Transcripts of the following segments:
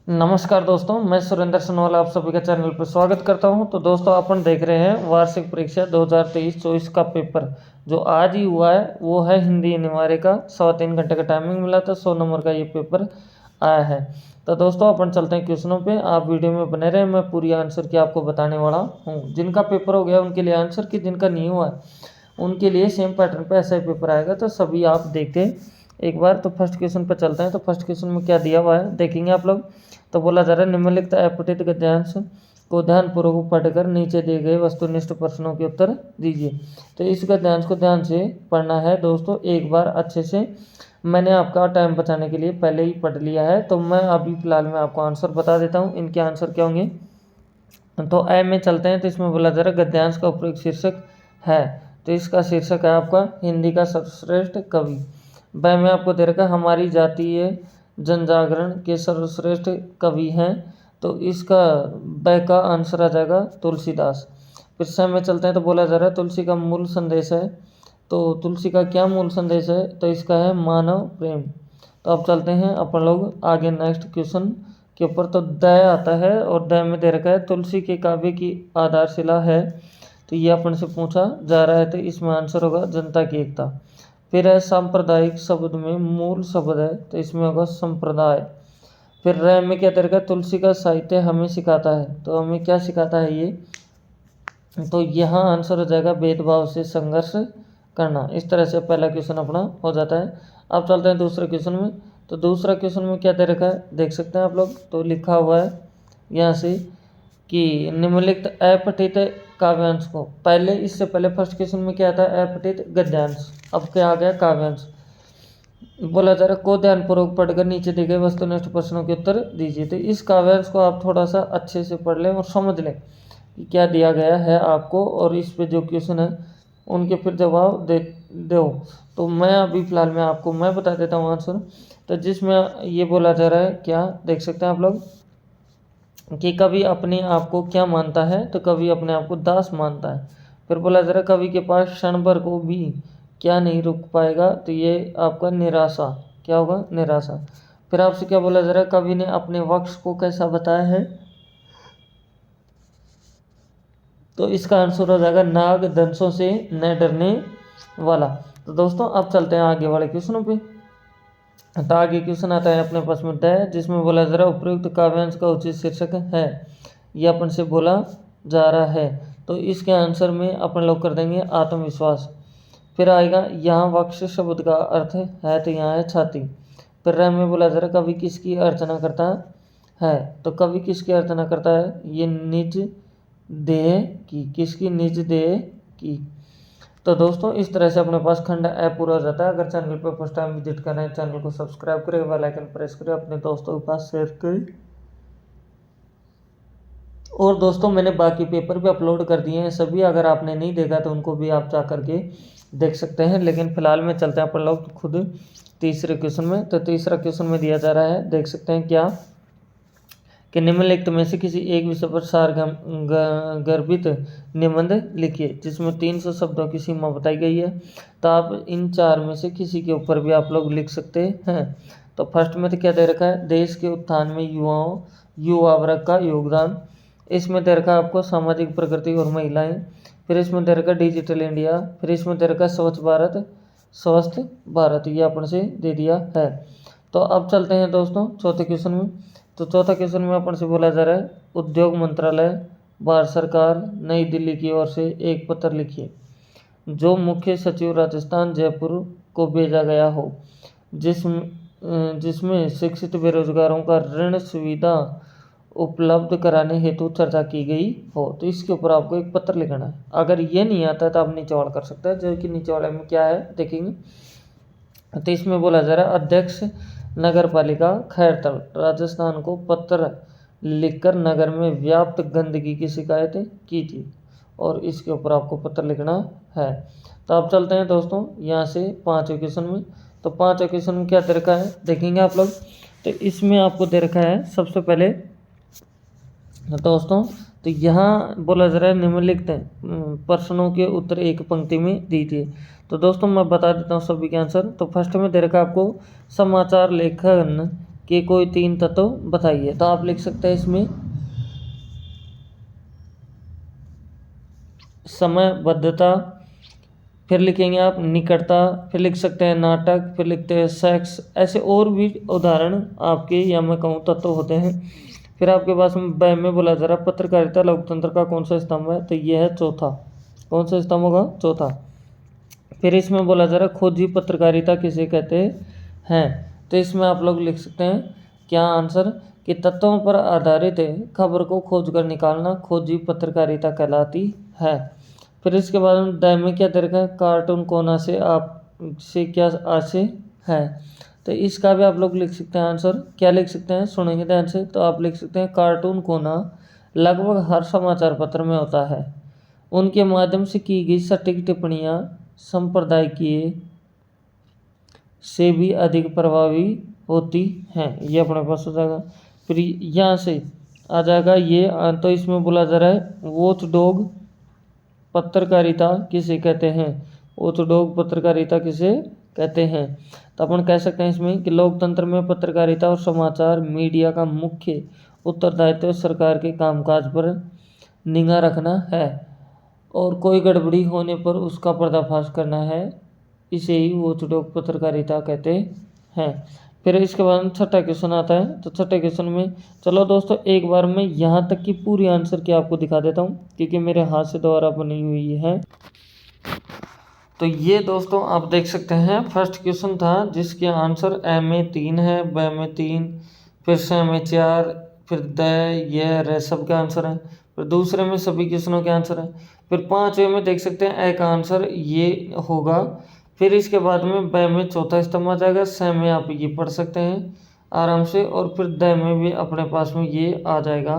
नमस्कार दोस्तों, मैं सुरेंद्र सनवाल आप सभी का चैनल पर स्वागत करता हूं। तो दोस्तों अपन देख रहे हैं वार्षिक परीक्षा 2023-24 का पेपर जो आज ही हुआ है। वो है हिंदी अनिवार्य का 3.25 घंटे का टाइमिंग मिला था। 100 नंबर का ये पेपर आया है। तो दोस्तों अपन चलते हैं क्वेश्चनों पे, आप वीडियो में बने रहें। मैं पूरी आंसर की आपको बताने वाला हूँ। जिनका पेपर हो गया उनके लिए आंसर की, जिनका नहीं हुआ है उनके लिए सेम पैटर्न पे ऐसा ही पेपर आएगा। तो सभी आप देखते एक बार। तो फर्स्ट क्वेश्चन पर चलते हैं। तो फर्स्ट क्वेश्चन में क्या दिया हुआ है देखेंगे आप लोग। तो बोला जा रहा है निम्नलिखित अपठित गद्यांश को ध्यानपूर्वक पढ़कर नीचे दिए गए वस्तुनिष्ठ प्रश्नों के उत्तर दीजिए। तो इस गद्यांश को ध्यान से पढ़ना है दोस्तों, एक बार अच्छे से। मैंने आपका टाइम बचाने के लिए पहले ही पढ़ लिया है। तो मैं अभी फिलहाल में आपको आंसर बता देता हूँ। इनके आंसर क्या होंगे। तो ए में चलते हैं। तो इसमें बोला जा रहा है गद्यांश का उपयुक्त शीर्षक है। तो इसका शीर्षक है आपका हिंदी का सर्वश्रेष्ठ कवि। ब में आपको दे रखा हमारी जातीय जनजागरण के सर्वश्रेष्ठ कवि हैं। तो इसका ब का आंसर आ जाएगा तुलसीदास। फिर स में चलते हैं। तो बोला जा रहा है तुलसी का मूल संदेश है। तो तुलसी का क्या मूल संदेश है। तो इसका है मानव प्रेम। तो अब चलते हैं अपन लोग आगे नेक्स्ट क्वेश्चन के ऊपर। तो द आता है और द में दे रखा है तुलसी के काव्य की आधारशिला है। तो ये अपन से पूछा जा रहा है। तो इसमें आंसर होगा जनता की एकता। फिर है सांप्रदायिक शब्द में मूल शब्द है। तो इसमें होगा संप्रदाय। फिर र में क्या तरीका तुलसी का साहित्य हमें सिखाता है। तो हमें क्या सिखाता है ये। तो यहाँ आंसर हो जाएगा भेदभाव से संघर्ष करना। इस तरह से पहला क्वेश्चन अपना हो जाता है। अब चलते हैं दूसरे क्वेश्चन में। तो दूसरा क्वेश्चन में क्या दे रखा है देख सकते हैं आप लोग। तो लिखा हुआ है यहाँ से कि निम्नलिखित अपठित काव्यांश को, पहले इससे पहले फर्स्ट क्वेश्चन में क्या था अपठित गद्यांश, अब क्या आ गया काव्यांश। बोला जा रहा है को ध्यानपूर्वक पढ़कर नीचे दिए गए वस्तुनिष्ठ प्रश्नों के उत्तर दीजिए। तो इस काव्यांश को आप थोड़ा सा अच्छे से पढ़ लें और समझ लें कि क्या दिया गया है आपको, और इस पे जो क्वेश्चन है उनके फिर जवाब दो। तो मैं अभी फिलहाल में आपको मैं बता देता हूँ आंसर। तो जिसमें ये बोला जा रहा है क्या देख सकते हैं आप लोग कि कवि अपने आप को क्या मानता है। तो कवि अपने आप को दास मानता है। फिर बोला जा रहा है कवि के पास क्षण भर को भी क्या नहीं रुक पाएगा। तो ये आपका निराशा, क्या होगा निराशा। फिर आपसे क्या बोला जा रहा है कवि ने अपने वक्ष को कैसा बताया है। तो इसका आंसर हो जाएगा नाग दंशों से न डरने वाला। तो दोस्तों अब चलते हैं आगे वाले क्वेश्चनों पे। तो आगे क्वेश्चन आता है अपने पास में द, जिसमें बोला जा रहा है उपयुक्त काव्यांश का उचित शीर्षक है। ये अपन से बोला जा रहा है। तो इसके आंसर में अपन लोग कर देंगे आत्मविश्वास। फिर आएगा यहाँ वक्ष शब्द का अर्थ है। तो यहाँ है छाती। फिर र में बोला जा रहा है कवि किसकी अर्चना करता है। तो कवि किसकी अर्चना करता है, ये निज देह की, किसकी निज देह की। तो दोस्तों इस तरह से अपने पास खंड ऐप पूरा हो जाता है। अगर चैनल पर फर्स्ट टाइम विजिट कर रहे हैं चैनल को सब्सक्राइब करें, बेल आइकन प्रेस करें, अपने दोस्तों के पास शेयर करें। और दोस्तों मैंने बाकी पेपर भी अपलोड कर दिए हैं सभी, अगर आपने नहीं देखा तो उनको भी आप जा करके देख सकते हैं। लेकिन फिलहाल में चलते हैं अपन लोग खुद तीसरे क्वेश्चन में। तो तीसरा क्वेश्चन में दिया जा रहा है देख सकते हैं क्या कि निम्नलिखित में से किसी एक विषय पर सारगर्भित निबंध लिखिए जिसमें 300 शब्दों की सीमा बताई गई है। तो आप इन चार में से किसी के ऊपर भी आप लोग लिख सकते हैं। तो फर्स्ट में तो क्या दे रखा है देश के उत्थान में युवा वर्ग का योगदान। इसमें दे रखा है आपको सामाजिक प्रगति और महिलाएं। फिर इसमें दे रखा डिजिटल इंडिया। फिर इसमें दे रखा स्वच्छ भारत स्वस्थ भारत, ये अपन से दे दिया है। तो अब चलते हैं दोस्तों चौथे क्वेश्चन में। तो चौथा क्वेश्चन में अपन से बोला जा रहा है उद्योग मंत्रालय भारत सरकार नई दिल्ली की ओर से एक पत्र लिखिए जो मुख्य सचिव राजस्थान जयपुर को भेजा गया हो, जिसमें शिक्षित बेरोजगारों का ऋण सुविधा उपलब्ध कराने हेतु चर्चा की गई हो। तो इसके ऊपर आपको एक पत्र लिखना है। अगर ये नहीं आता है तो आप नीचे वाला कर सकते हैं, जो कि नीचे वाले में क्या है देखेंगे। तो इसमें बोला जा रहा है अध्यक्ष नगर पालिका खैरतल राजस्थान को पत्र लिखकर नगर में व्याप्त गंदगी की शिकायत की थी, और इसके ऊपर आपको पत्र लिखना है। तो आप चलते हैं दोस्तों यहाँ से पाँचवें क्वेश्चन में। तो पाँचवें क्वेश्चन में क्या दे रखा है देखेंगे आप लोग। तो इसमें आपको दे रखा है सबसे पहले दोस्तों, तो यहाँ बोला जा रहा है निम्नलिखित प्रश्नों के उत्तर एक पंक्ति में दीजिए। तो दोस्तों मैं बता देता हूँ सभी के आंसर। तो फर्स्ट में दे रखा है आपको समाचार लेखन के कोई 3 तत्व बताइए। तो आप लिख सकते हैं इसमें समयबद्धता, फिर लिखेंगे आप निकटता, फिर लिख सकते हैं नाटक, फिर लिखते हैं सेक्स। ऐसे और भी उदाहरण आपके या मैं कहूँ तत्व होते हैं। फिर आपके पास ब में बोला जा रहा है पत्रकारिता लोकतंत्र का कौन सा स्तंभ है, तो ये है चौथा। कौन सा स्तंभ होगा, चौथा। फिर इसमें बोला जा रहा है खोजी पत्रकारिता किसे कहते हैं, तो इसमें आप लोग लिख सकते हैं क्या आंसर, कि तत्वों पर आधारित खबर को खोज कर निकालना खोजी पत्रकारिता कहलाती है। फिर इसके बाद में द में क्या दे रखा है, कार्टून कोना से आपसे क्या आशय है, तो इसका भी आप लोग लिख सकते हैं आंसर। क्या लिख सकते हैं, सुनेंगे ध्यान से, तो आप लिख सकते हैं कार्टून कोना लगभग हर समाचार पत्र में होता है। उनके माध्यम से की गई सटीक टिप्पणियाँ संपादकीय से भी अधिक प्रभावी होती हैं। ये अपने पास हो जाएगा। फिर यहाँ से आ जाएगा ये, तो इसमें बोला जा रहा है वॉच डॉग पत्रकारिता किसे कहते हैं, वॉच डॉग पत्रकारिता किसे कहते हैं। तो अपन कह सकते हैं इसमें कि लोकतंत्र में पत्रकारिता और समाचार मीडिया का मुख्य उत्तरदायित्व सरकार के कामकाज पर निगाह रखना है और कोई गड़बड़ी होने पर उसका पर्दाफाश करना है, इसे ही वॉचडॉग पत्रकारिता कहते हैं। फिर इसके बाद छठा क्वेश्चन आता है। तो छठे क्वेश्चन में चलो दोस्तों एक बार मैं यहाँ तक की पूरी आंसर की आपको दिखा देता हूँ क्योंकि मेरे हाथ से द्वारा बनी हुई है। तो ये दोस्तों आप देख सकते हैं फर्स्ट क्वेश्चन था जिसके आंसर ए में 3 है, ब में 3, फिर स में 4, फिर द, ये र सब के आंसर हैं। फिर दूसरे में सभी क्वेश्चनों के आंसर हैं। फिर 5वें में देख सकते हैं ए का आंसर ये होगा। फिर इसके बाद में ब में चौथा स्तंभ आ जाएगा, स में आप ये पढ़ सकते हैं आराम से, और फिर द में भी अपने पास में ये आ जाएगा,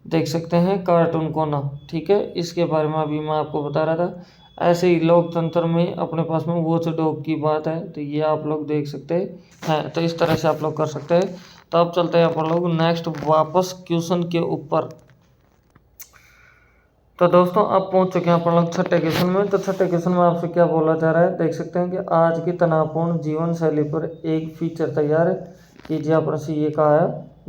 देख सकते हैं कार्टून कोना। ठीक है, इसके बारे में अभी मैं आपको बता रहा था। ऐसे ही लोकतंत्र में अपने पास में वॉच डॉग की बात है, तो ये आप लोग देख सकते हैं। तो इस तरह से आप लोग कर सकते हैं। तो अब चलते हैं अपन लोग नेक्स्ट वापस क्वेश्चन के ऊपर। तो दोस्तों अब पहुंच चुके हैं अपन लोग छठे क्वेश्चन में। तो छठे क्वेश्चन में आपसे क्या बोला जा रहा है, देख सकते हैं कि आज की तनावपूर्ण जीवन शैली पर एक फीचर तैयार कीजिए, अपन से ये कहा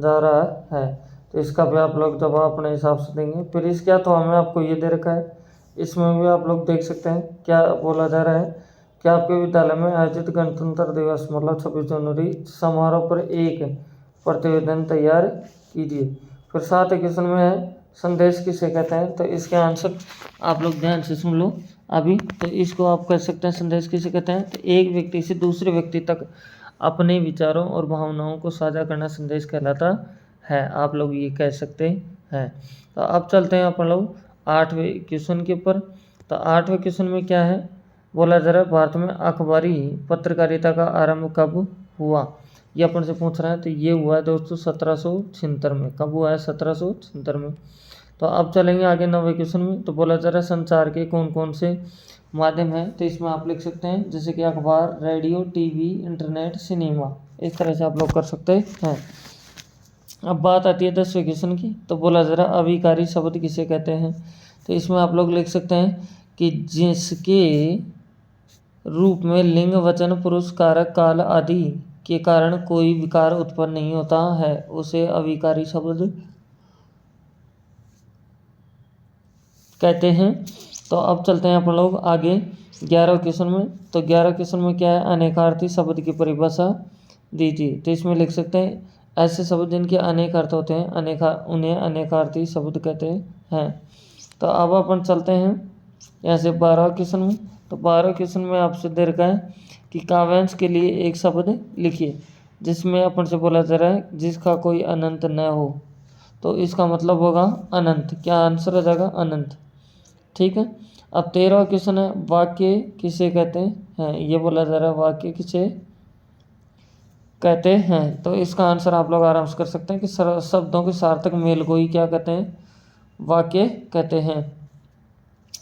जा रहा है। तो इसका भी आप लोग जवाब अपने हिसाब से देंगे। फिर इसके अथवा में आपको ये दे रखा है, इसमें भी आप लोग देख सकते हैं क्या बोला जा रहा है कि आपके विद्यालय में आयोजित गणतंत्र दिवस मतलब 26 जनवरी समारोह पर एक प्रतिवेदन तैयार कीजिए। फिर 7 क्वेश्चन में है संदेश किसे कहते हैं, तो इसके आंसर आप लोग ध्यान से सुन लो अभी। तो इसको आप कह सकते हैं संदेश किसे कहते हैं, तो एक व्यक्ति से दूसरे व्यक्ति तक अपने विचारों और भावनाओं को साझा करना संदेश कहलाता है, आप लोग ये कह सकते हैं। तो अब चलते हैं अपन लोग 8वें क्वेश्चन के ऊपर। तो 8वें क्वेश्चन में क्या है, बोला जा रहा है भारत में अखबारी पत्रकारिता का आरंभ कब हुआ, ये अपन से पूछ रहा है। तो ये हुआ है दोस्तों 1776 में। कब हुआ है, 1776 में। तो अब चलेंगे आगे 9वें क्वेश्चन में। तो बोला जा रहा है संचार के कौन कौन से माध्यम हैं, तो इसमें आप लिख सकते हैं जैसे कि अखबार, रेडियो, टीवी, इंटरनेट, सिनेमा, इस तरह से आप लोग कर सकते हैं। अब बात आती है 10वें क्वेश्चन की। तो बोला जा रहा अभिकारी शब्द किसे कहते हैं, तो इसमें आप लोग लिख सकते हैं कि जिसके रूप में लिंग, वचन, पुरुष, कारक, काल आदि के कारण कोई विकार उत्पन्न नहीं होता है उसे अभिकारी शब्द कहते हैं। तो अब चलते हैं अपन लोग आगे 11वें क्वेश्चन में। तो 11वें क्वेश्चन में क्या है, अनेकार्थी शब्द की परिभाषा दीजिए। तो इसमें लिख सकते हैं ऐसे शब्द जिनके अनेक अर्थ होते हैं उन्हें अनेकार्थी शब्द कहते हैं। तो अब अपन चलते हैं यहाँ से 12वें क्वेश्चन में। तो 12वें क्वेश्चन में आपसे दे रखा है कि काव्यांश के लिए एक शब्द लिखिए जिसमें अपन से बोला जा रहा है जिसका कोई अनंत न हो, तो इसका मतलब होगा अनंत। क्या आंसर हो जाएगा, अनंत। ठीक है। अब 13वां क्वेश्चन है वाक्य किसे कहते हैं, ये बोला जा रहा है वाक्य किसे कहते हैं। तो इसका आंसर आप लोग आराम से कर सकते हैं कि शब्दों के सार्थक मेल को ही क्या कहते हैं, वाक्य कहते हैं।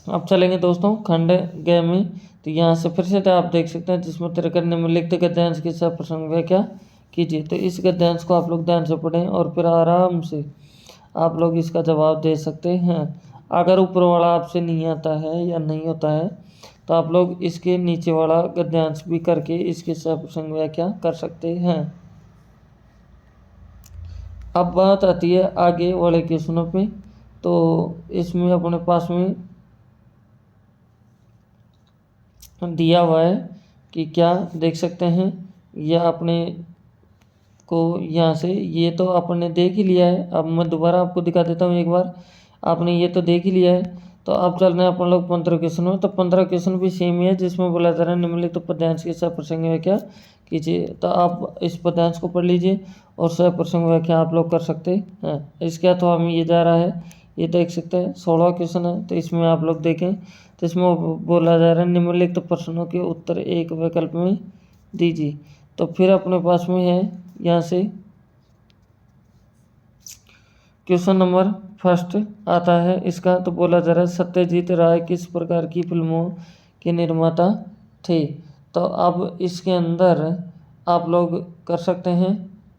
अब चलेंगे दोस्तों खंड ग में। तो यहाँ से फिर से आप देख सकते हैं जिसमें तेरे करने में लिखते गद्यांश के साथ प्रसंग व्याख्या कीजिए। तो इस गद्यांश को आप लोग ध्यान से पढ़ें और फिर आराम से आप लोग इसका जवाब दे सकते हैं। अगर ऊपर वाला आपसे नहीं आता है या नहीं होता है तो आप लोग इसके नीचे वाला गद्यांश भी करके इसके साथ प्रसंग व्याख्या कर सकते हैं। अब बात आती है आगे वाले क्वेश्चनों पे। तो इसमें अपने पास में दिया हुआ है कि क्या देख सकते हैं, यह अपने को यहाँ से ये तो आपने देख ही लिया है। अब मैं दोबारा आपको दिखा देता हूँ एक बार। आपने ये तो देख ही लिया है। तो अब चल रहे हैं अपन लोग 15 क्वेश्चन में। तो 15 क्वेश्चन भी सेम ही है, जिसमें बोला जा रहा है निम्नलिखित पद्यांश की सप्रसंग व्याख्या कीजिए। तो आप इस पद्यांश को पढ़ लीजिए और सप्रसंग व्याख्या आप लोग कर सकते हैं। इसके अथवा में ये जा रहा है, ये देख सकते हैं 16 क्वेश्चन है। तो इसमें आप लोग देखें, तो इसमें बोला जा रहा है निम्नलिखित प्रश्नों के उत्तर एक विकल्प में दीजिए। तो फिर अपने पास में है यहाँ से क्वेश्चन नंबर फर्स्ट आता है इसका। तो बोला जा रहा है सत्यजीत राय किस प्रकार की फिल्मों के निर्माता थे। तो अब इसके अंदर आप लोग कर सकते हैं,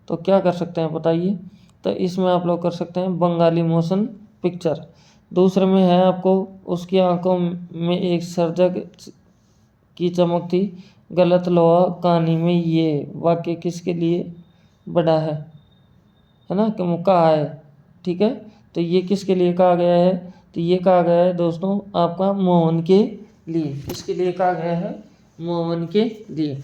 तो क्या कर सकते हैं बताइए। तो इसमें आप लोग कर सकते हैं बंगाली मोशन पिक्चर। दूसरे में है आपको उसकी आंखों में एक सर्जक की चमक थी, गलत लोहा कहानी में ये वाक्य किसके लिए बड़ा है ना, कि कहा है। ठीक है, तो ये किसके लिए कहा गया है। तो ये कहा गया है दोस्तों आपका मोहन के लिए। किसके लिए कहा गया है, मोहन के लिए।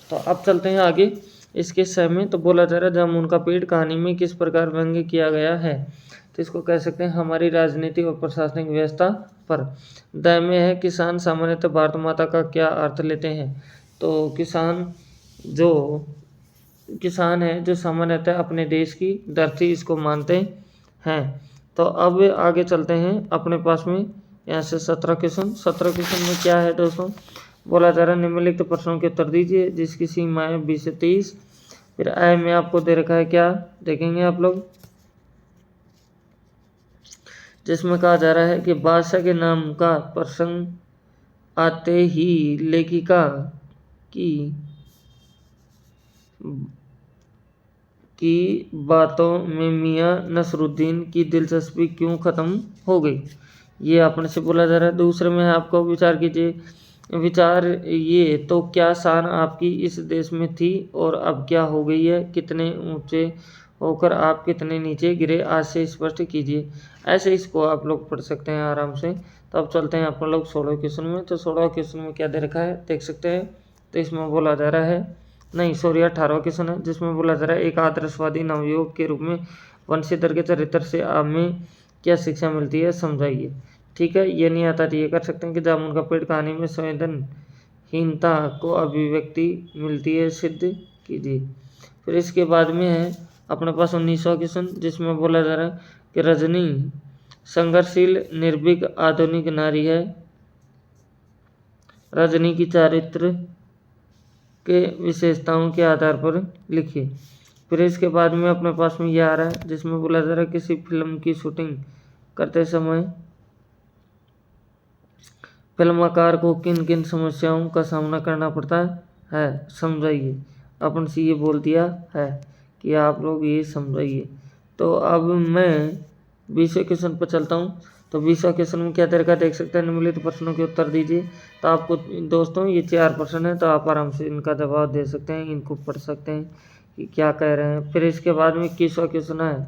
तो अब चलते हैं आगे इसके सह में। तो बोला जा रहा है जामुन का पेड़ कहानी में किस प्रकार व्यंग्य किया गया है। तो इसको कह सकते हैं हमारी राजनीतिक और प्रशासनिक व्यवस्था पर। द में है किसान सामान्यतः भारत माता का क्या अर्थ लेते हैं। तो किसान है जो सामान्यतः अपने देश की धरती इसको मानते हैं। तो अब आगे चलते हैं अपने पास में यहाँ से 17 क्वेश्चन में क्या है दोस्तों। बोला जा रहा है निम्नलिखित प्रश्नों के उत्तर दीजिए जिसकी सीमा है 20 से 30। फिर आय में आपको दे रखा है, क्या देखेंगे आप लोग, जिसमें कहा जा रहा है कि बादशाह के नाम का प्रसंग आते ही लेखिका की बातों में मियाँ नसरुद्दीन की दिलचस्पी क्यों ख़त्म हो गई, ये अपने से बोला जा रहा है। दूसरे में आपको विचार कीजिए, विचार ये तो क्या शान आपकी इस देश में थी और अब क्या हो गई है, कितने ऊंचे होकर आप कितने नीचे गिरे, आज से स्पष्ट कीजिए। ऐसे इसको आप लोग पढ़ सकते हैं आराम से। तो अब चलते हैं अपन लोग 16 क्वेश्चन में। तो 16 क्वेश्चन में क्या दे रखा है देख सकते हैं। तो इसमें बोला जा रहा है, नहीं सॉरी 18 क्वेश्चन है, जिसमें बोला जा रहा है एक आदर्शवादी नवयुवक के रूप में वंशीधर के चरित्र से हमें क्या शिक्षा मिलती है समझाइए। ठीक है, ये नहीं आता तो ये कर सकते हैं कि जामुन का पेड़ कहानी में संवेदनहीनता को अभिव्यक्ति मिलती है सिद्ध कीजिए। फिर इसके बाद में है अपने पास 19वां क्वेश्चन, जिसमें बोला जा रहा है कि रजनी संघर्षशील निर्भीक आधुनिक नारी है, रजनी की चारित्र के विशेषताओं के आधार पर लिखिए। फिर इसके बाद में अपने पास में ये आ रहा है, जिसमें बोला जा रहा है किसी फिल्म की शूटिंग करते समय फिल्मकार को किन किन समस्याओं का सामना करना पड़ता है समझाइए। अपन से ये बोल दिया है कि आप लोग ये समझाइए। तो अब मैं 20वें क्वेश्चन पर चलता हूँ। तो 20वां क्वेश्चन में क्या तरीका देख सकते हैं, निम्नलिखित प्रश्नों के उत्तर दीजिए। तो आपको दोस्तों ये 4 प्रश्न है, तो आप आराम से इनका जवाब दे सकते हैं, इनको पढ़ सकते हैं कि क्या कह रहे हैं। फिर इसके बाद में 21वां क्वेश्चन है।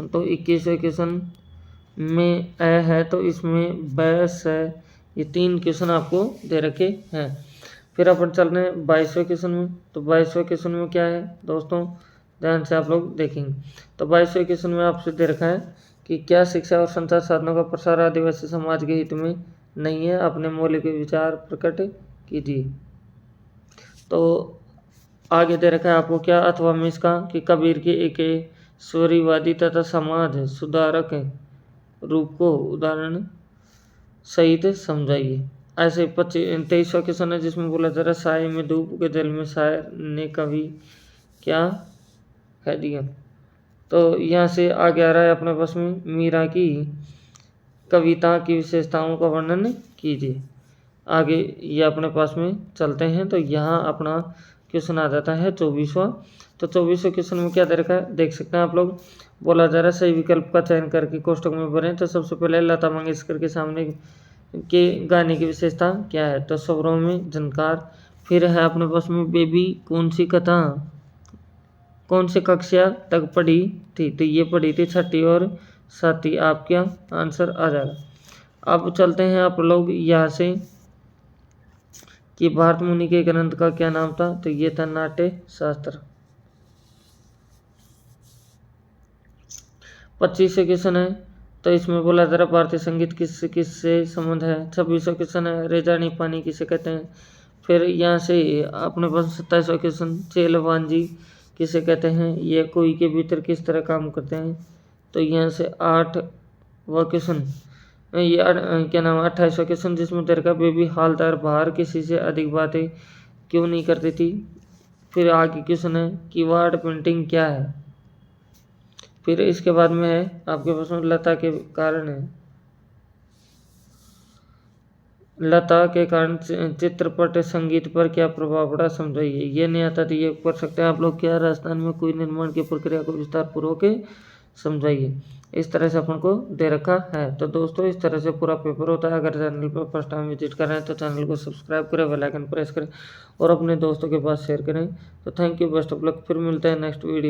तो 21वें क्वेश्चन में अ है, तो इसमें बस है, ये 3 क्वेश्चन आपको दे रखे हैं। फिर अपन चल रहे हैं 22वें क्वेश्चन में। तो 22वें क्वेश्चन में क्या है दोस्तों, ध्यान से आप लोग देखेंगे। तो 22वें क्वेश्चन में आपसे दे रखा है कि क्या शिक्षा और संचार साधनों का प्रसार आदिवासी समाज के हित में नहीं है, अपने मौलिक विचार प्रकट कीजिए। तो आगे दे रखा है आपको क्या अथवा में इसका कि कबीर के एक स्वरीवादी तथा समाज सुधारक रूप को उदाहरण सहित समझाइए। ऐसे 23वां क्वेश्चन है, जिसमें बोला जा रहा है साय में धूप के जल में शायर ने कभी क्या कह दिया। तो यहाँ से आगे आ रहा है अपने पास में मीरा की कविता की विशेषताओं का वर्णन कीजिए। आगे ये अपने पास में चलते हैं। तो यहाँ अपना क्वेश्चन आ जाता है 24वां। तो 24वें क्वेश्चन में क्या दे रखा है देख सकते हैं आप लोग। बोला जा रहा है सही विकल्प का चयन करके कोष्टक में भरें। तो सबसे पहले लता मंगेशकर के सामने के गाने की विशेषता क्या है। तो स्वरों में झनकार। फिर है अपने पास में बेबी कौन सी कक्षा तक पढ़ी थी? तो ये पढ़ी थी 6ठी और 7वीं। आपका आंसर आ जाएगा। अब चलते हैं आप लोग यहाँ से कि भारत मुनि के ग्रंथ का क्या नाम था? तो ये था नाट्य शास्त्र। 25 क्वेश्चन है, तो इसमें बोला जरा भारतीय संगीत किस किससे संबंध है। 26वां क्वेश्चन है रेजानी पानी किसे कहते हैं। फिर यहाँ से अपने पास 27वां क्वेश्चन चेल वांजी किसे कहते हैं। ये कोई के भीतर किस तरह काम करते हैं। तो यहाँ से 8वां क्वेश्चन ये क्या नाम 28वां क्वेश्चन जिसमें तेरे का बेबी हालदार बाहर किसी से अधिक बातें क्यों नहीं करती थी। फिर आगे क्वेश्चन है कीवर्ड पेंटिंग क्या है। फिर इसके बाद में है आपके पास में लता के कारण है, लता के कारण चित्रपट संगीत पर क्या प्रभाव पड़ा समझाइए। ये नहीं आता तो ये कर सकते हैं आप लोग। क्या राजस्थान में कोई निर्माण की प्रक्रिया को विस्तार पूर्वक समझाइए। इस तरह से अपन को दे रखा है। तो दोस्तों इस तरह से पूरा पेपर होता है। अगर चैनल पर फर्स्ट टाइम विजिट कर रहे हैं तो चैनल को सब्सक्राइब करें, बेल आइकन प्रेस करें और अपने दोस्तों के पास शेयर करें। तो thank you, best of luck. फिर मिलते हैं नेक्स्ट वीडियो।